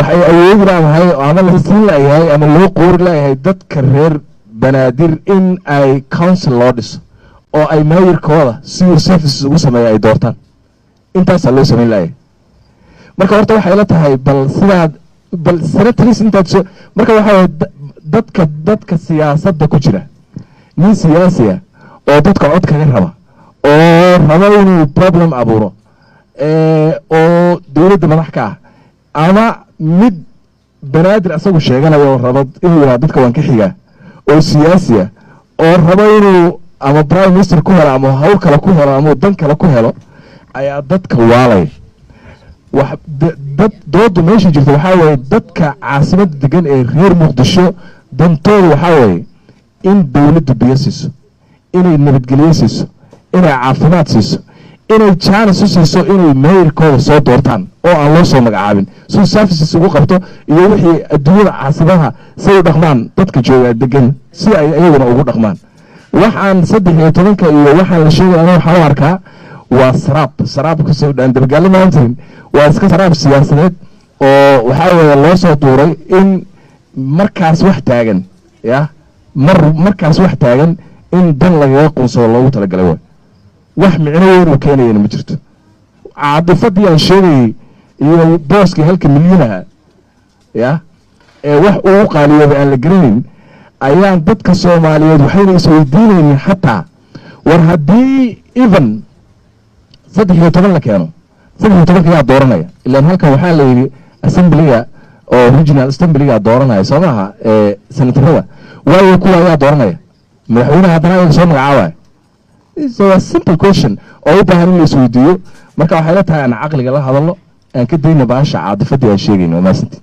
waxay awoodi lahayd ama la siin lahayd ama loo qoori lahayd dadka reer banaadir in ay council loo dhiso oo ay maayirkooda civil services ugu sameeya ay doortaan intaasaa loo samayn lahayd marka horta waxay la tahay bal sidaad bal senators intaad soo marka waxaa dadka siyaasadda ku jira nin siyaasiya oo dadka cod kaga raba oo raba inuu problem abuuro oo dowladda madax ka ah ama mid banaadir asagu sheeganayo oo raba inuu yahay dadka waan ka xigaa oo siyaasiya oo raba inuu ama prime minister ku helo ama hawl kale ku helo ama dan kale ku helo ayaa dadka waalay dad doodu meesha jirta waxaa weeye dadka caasimadda degan ee reer muqdisho dantooda waxaa weeye in dowladdu biyo siiso inay nabadgelyo siiso inay caafimaad siiso inay jaanis u siiso inay maayirkooda soo doortaan oo aan loo soo magacaabin suu services ugu qabto iyo wixii adduunyada caasimaha say u dhaqmaan dadka jooga degan si ay iyaguna ugu dhaqmaan waxaan 13 iyo waxaan la sheegay anoo waxaan u arkaa waa saraab kasoo dhaan dabagaalo maantiin waa iska saraab siyaasadeed oo waxaa weeye loo soo duuray in markaas wax taagan ya markaas wax taagan in dan lagaga qunsado loogu talagalay way wax micno weyn uu keenayna ma jirto caadifadii aan sheegay iyo booskii halka milyanaha ya wax uu qaaliyoobay aan la garanayn ayaan dadka Soomaaliyeed waxayna is weydiinayeen xataa war haddii even 13 la keeno 13 yaa dooranaya ilaa halkan waxaa la yiri assemblyga oo regional assemblyga dooranaya Soomaha senatorada waayo kuwa ayaa dooranaya madaxweynaha haddana ay soo magacaabay is a simple question oo u baahan in la isweydiiyo marka waxay la tahay aan aqliga la hadalno aan ka dayna baasha caadifadii aan sheegayno maasantii